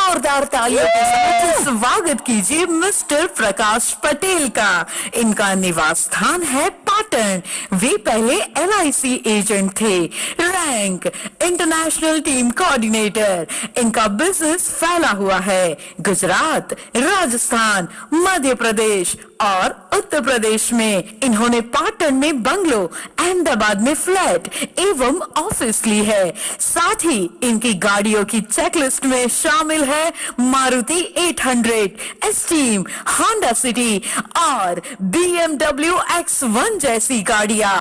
जोरदार तालियों के साथ स्वागत कीजिए मिस्टर प्रकाश पटेल का। इनका निवास स्थान है पाटन। वे पहले LIC एजेंट थे, रैंक इंटरनेशनल टीम कोऑर्डिनेटर। इनका बिजनेस फैला हुआ है गुजरात, राजस्थान, मध्य प्रदेश और उत्तर प्रदेश में। इन्होंने पाटन में बंगलो, अहमदाबाद में फ्लैट एवं ऑफिस ली है। साथ ही इनकी गाड़ियों की चेकलिस्ट में शामिल है मारुति 800, एस्टीम, होंडा सिटी और BMW X1 जैसी गाड़ियां।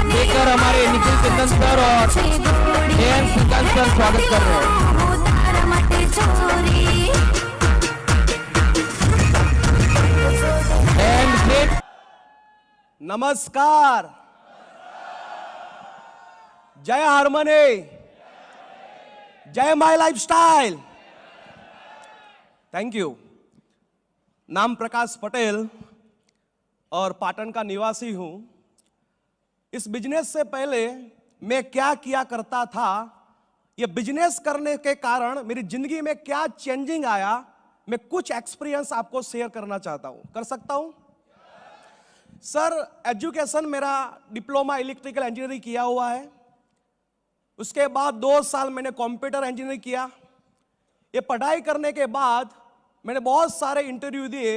लेकर हमारे निखिल चंदन सर और AM श्रीकांत सर स्वागत कर रहे हैं। नमस्कार, जय हारमोनी, जय माय लाइफस्टाइल। Thank you. नाम प्रकाश पटेल और पाटन का निवासी हूं। इस बिजनेस से पहले मैं क्या किया करता था, ये बिजनेस करने के कारण मेरी जिंदगी में क्या चेंजिंग आया, मैं कुछ एक्सपीरियंस आपको शेयर करना चाहता हूं। कर सकता हूं? सर, एजुकेशन मेरा डिप्लोमा इलेक्ट्रिकल इंजीनियरिंग किया हुआ है। उसके बाद 2 साल मैंने कंप्यूटर इंजीनियरिंग किया। ये पढ़ाई करने के बाद मैंने बहुत सारे इंटरव्यू दिए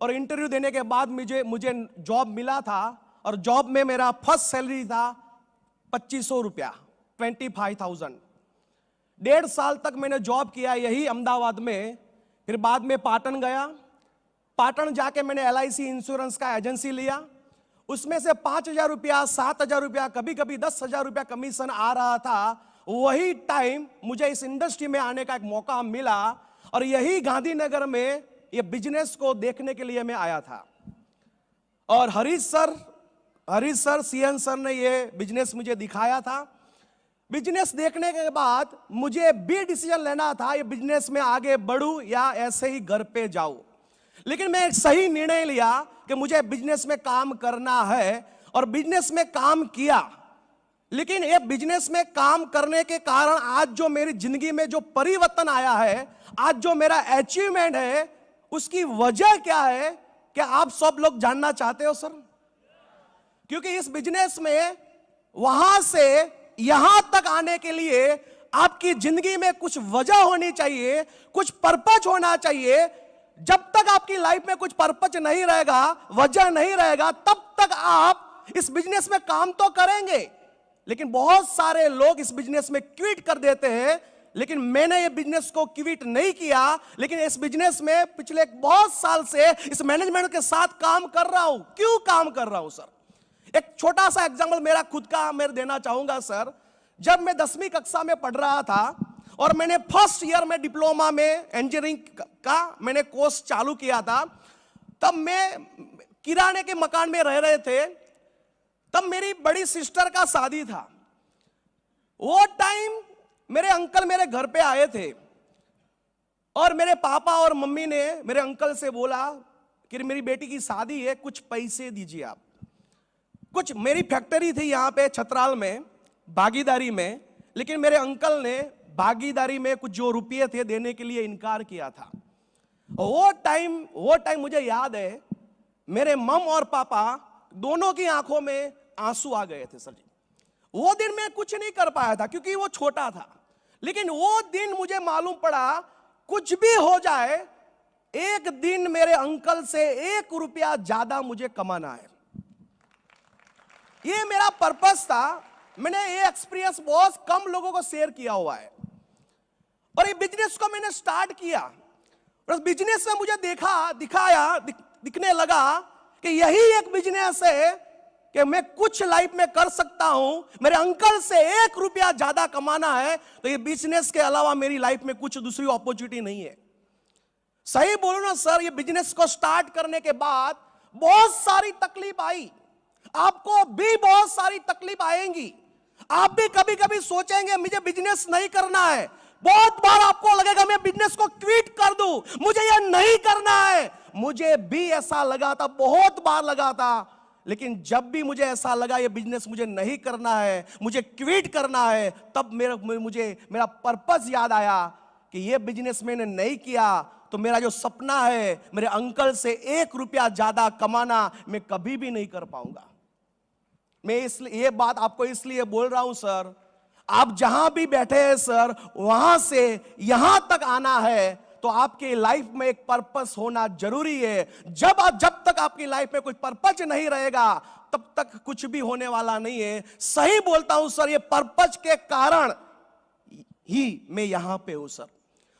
और इंटरव्यू देने के बाद मुझे जॉब मिला था और जॉब में मेरा फर्स्ट सैलरी था 2500 रुपया, 25,000। 1.5 साल तक मैंने जॉब किया यही अहमदाबाद में। फिर बाद में पाटन गया। पाटन जाके मैंने LIC इंश्योरेंस का एजेंसी लिया। उसमें से 5,000 रुपया, 7,000 रुपया, कभी कभी 10,000 रुपया कमीशन आ रहा था। वही टाइम मुझे इस इंडस्ट्री में आने का एक मौका मिला और यही गांधीनगर में ये बिजनेस को देखने के लिए मैं आया था। और हरीश सर CN सर ने ये बिजनेस मुझे दिखाया था। बिजनेस देखने के बाद मुझे भी डिसीजन लेना था, ये बिजनेस में आगे बढ़ूं या ऐसे ही घर पे जाऊं। लेकिन मैं एक सही निर्णय लिया कि मुझे बिजनेस में काम करना है और बिजनेस में काम किया। लेकिन ये बिजनेस में काम करने के कारण आज जो मेरी जिंदगी में जो परिवर्तन आया है, आज जो मेरा अचीवमेंट है, उसकी वजह क्या है, क्या आप सब लोग जानना चाहते हो सर? क्योंकि इस बिजनेस में वहां से यहां तक आने के लिए आपकी जिंदगी में कुछ वजह होनी चाहिए, कुछ पर्पज होना चाहिए। जब तक आपकी लाइफ में कुछ पर्पज नहीं रहेगा, वजह नहीं रहेगा, तब तक आप इस बिजनेस में काम तो करेंगे। लेकिन बहुत सारे लोग इस बिजनेस में क्विट कर देते हैं। लेकिन मैंने ये बिजनेस को क्विट नहीं किया। लेकिन इस बिजनेस में पिछले बहुत साल से इस मैनेजमेंट के साथ काम कर रहा हूं। क्यों काम कर रहा हूं सर? एक छोटा सा एग्जांपल मेरा खुद का मैं देना चाहूंगा सर। जब मैं 10वीं कक्षा में पढ़ रहा था और मैंने फर्स्ट ईयर में डिप्लोमा में इंजीनियरिंग का मैंने कोर्स चालू किया था, तब मैं किराने के मकान में रह रहे थे। तब मेरी बड़ी सिस्टर का शादी था। वो टाइम मेरे अंकल मेरे घर पे आए थे और मेरे पापा और मम्मी ने मेरे अंकल से बोला कि मेरी बेटी की शादी है, कुछ पैसे दीजिए आप। कुछ मेरी फैक्ट्री थी यहाँ पे छतराल में भागीदारी में, लेकिन मेरे अंकल ने भागीदारी में कुछ जो रुपये थे देने के लिए इनकार किया था। वो टाइम मुझे याद है, मेरे मम और पापा दोनों की आंखों में आंसू आ गए थे सर जी। वो दिन मैं कुछ नहीं कर पाया था क्योंकि वो छोटा था। लेकिन वो दिन मुझे मालूम पड़ा, कुछ भी हो जाए, एक दिन मेरे अंकल से 1 रुपया ज्यादा मुझे कमाना है। ये मेरा पर्पस था। मैंने ये एक्सपीरियंस बहुत कम लोगों को शेयर किया हुआ है और ये बिजनेस को मैंने स्टार्ट किया। और उस बिजनेस में मुझे दिखने लगा कि यही एक बिजनेस है कि मैं कुछ लाइफ में कर सकता हूं। मेरे अंकल से 1 रुपया ज्यादा कमाना है तो ये बिजनेस के अलावा मेरी लाइफ में कुछ दूसरी अपॉर्चुनिटी नहीं है। सही बोलूं ना सर, ये बिजनेस को स्टार्ट करने के बाद बहुत सारी तकलीफ आई। आपको भी बहुत सारी तकलीफ आएंगी। आप भी कभी कभी सोचेंगे मुझे बिजनेस नहीं करना है। बहुत बार आपको लगेगा मैं बिजनेस को क्विट कर दूं, मुझे यह नहीं करना है। मुझे भी ऐसा लगा था, बहुत बार लगा था। लेकिन जब भी मुझे ऐसा लगा ये बिजनेस मुझे नहीं करना है, मुझे क्विट करना है, तब मेरा पर्पस याद आया कि ये बिजनेस मैंने नहीं किया तो मेरा जो सपना है मेरे अंकल से 1 रुपया ज्यादा कमाना मैं कभी भी नहीं कर पाऊंगा। मैं इसलिए ये बात आपको इसलिए बोल रहा हूं सर, आप जहां भी बैठे हैं सर, वहां से यहां तक आना है तो आपकी लाइफ में एक पर्पस होना जरूरी है। जब तक आपकी लाइफ में कोई पर्पस नहीं रहेगा तब तक कुछ भी होने वाला नहीं है। सही बोलता हूं सर, ये पर्पस के कारण ही मैं यहां पे हूं सर।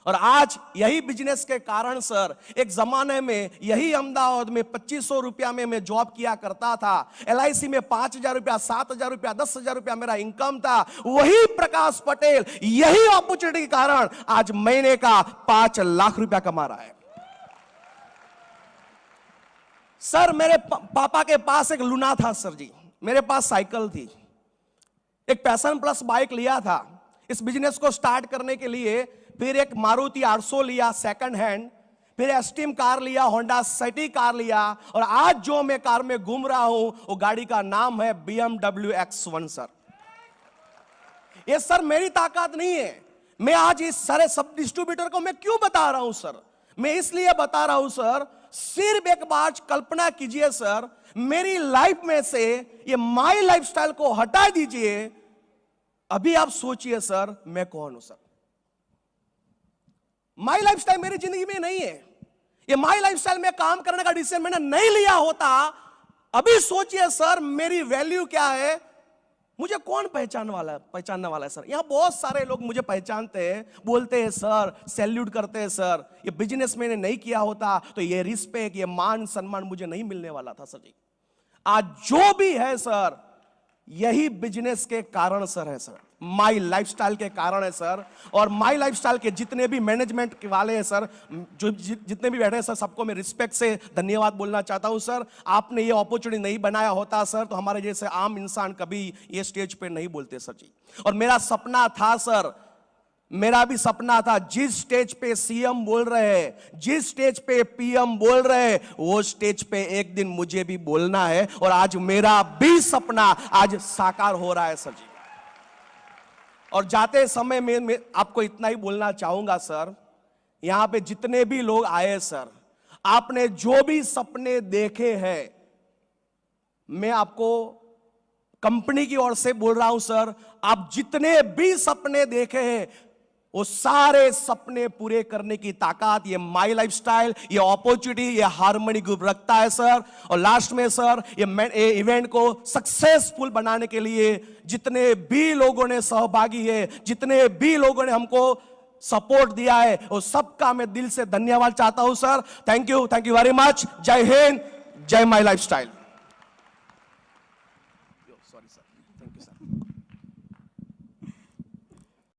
और आज यही बिजनेस के कारण सर, एक जमाने में यही अहमदाबाद में 2500 रुपया में मैं जॉब किया करता था, LIC में 5000 रुपया, 7000 रुपया, 10,000 रुपया मेरा इनकम था। वही प्रकाश पटेल यही अपॉर्चुनिटी के कारण आज महीने का 5 लाख रुपया कमा रहा है। सर मेरे पापा के पास एक लूना था सर जी, मेरे पास साइकिल थी, एक पैशन प्लस बाइक लिया था इस बिजनेस को स्टार्ट करने के लिए। फिर एक मारुति 800 लिया सेकंड हैंड, फिर एस्टीम कार लिया, होंडा सिटी कार लिया, और आज जो मैं कार में घूम रहा हूं वो गाड़ी का नाम है BMW X1 सर। ये सर मेरी ताकत नहीं है। मैं आज इस सारे सब डिस्ट्रीब्यूटर को मैं क्यों बता रहा हूं सर? मैं इसलिए बता रहा हूं सर, सिर्फ एक बार कल्पना कीजिए सर, मेरी लाइफ में से ये माई लाइफस्टाइल को हटा दीजिए। अभी आप सोचिए सर मैं कौन हूं सर? माई लाइफस्टाइल मेरी जिंदगी में नहीं है। ये माई लाइफस्टाइल में काम करने का डिसीजन मैंने नहीं लिया होता, अभी सोचिए सर मेरी वैल्यू क्या है, मुझे कौन पहचानने वाला है सर? यहां बहुत सारे लोग मुझे पहचानते हैं, बोलते हैं सर, सैल्यूट करते हैं सर। ये बिजनेस मैंने नहीं किया होता तो ये रिस्पेक्ट, ये मान सम्मान मुझे नहीं मिलने वाला था सर जी। आज जो भी है सर, यही बिजनेस के कारण सर है सर, माई लाइफस्टाइल के कारण है सर। और माई लाइफस्टाइल के जितने भी मैनेजमेंट के वाले हैं सर, जो जितने भी बैठे हैं सर, सबको मैं रिस्पेक्ट से धन्यवाद बोलना चाहता हूं सर। आपने ये अपॉर्चुनिटी नहीं बनाया होता सर तो हमारे जैसे आम इंसान कभी ये स्टेज पे नहीं बोलते सर जी। और मेरा सपना था सर, मेरा भी सपना था, जिस स्टेज पे सीएम बोल रहे हैं, जिस स्टेज पे पीएम बोल रहे हैं, वो स्टेज पे एक दिन मुझे भी बोलना है। और आज मेरा भी सपना आज साकार हो रहा है सर जी। और जाते समय मैं आपको इतना ही बोलना चाहूंगा सर, यहां पे जितने भी लोग आए सर, आपने जो भी सपने देखे हैं, मैं आपको कंपनी की ओर से बोल रहा हूं सर, आप जितने भी सपने देखे हैं वो सारे सपने पूरे करने की ताकत ये माई लाइफस्टाइल, ये अपॉर्चुनिटी, ये हार्मनी ग्रुप रखता है सर। और लास्ट में सर, ये इवेंट को सक्सेसफुल बनाने के लिए जितने भी लोगों ने सहभागी है, जितने भी लोगों ने हमको सपोर्ट दिया है, वो सबका मैं दिल से धन्यवाद चाहता हूं सर। Thank you very much. Jai Hind, Jai my lifestyle. Sorry sir, thank you sir.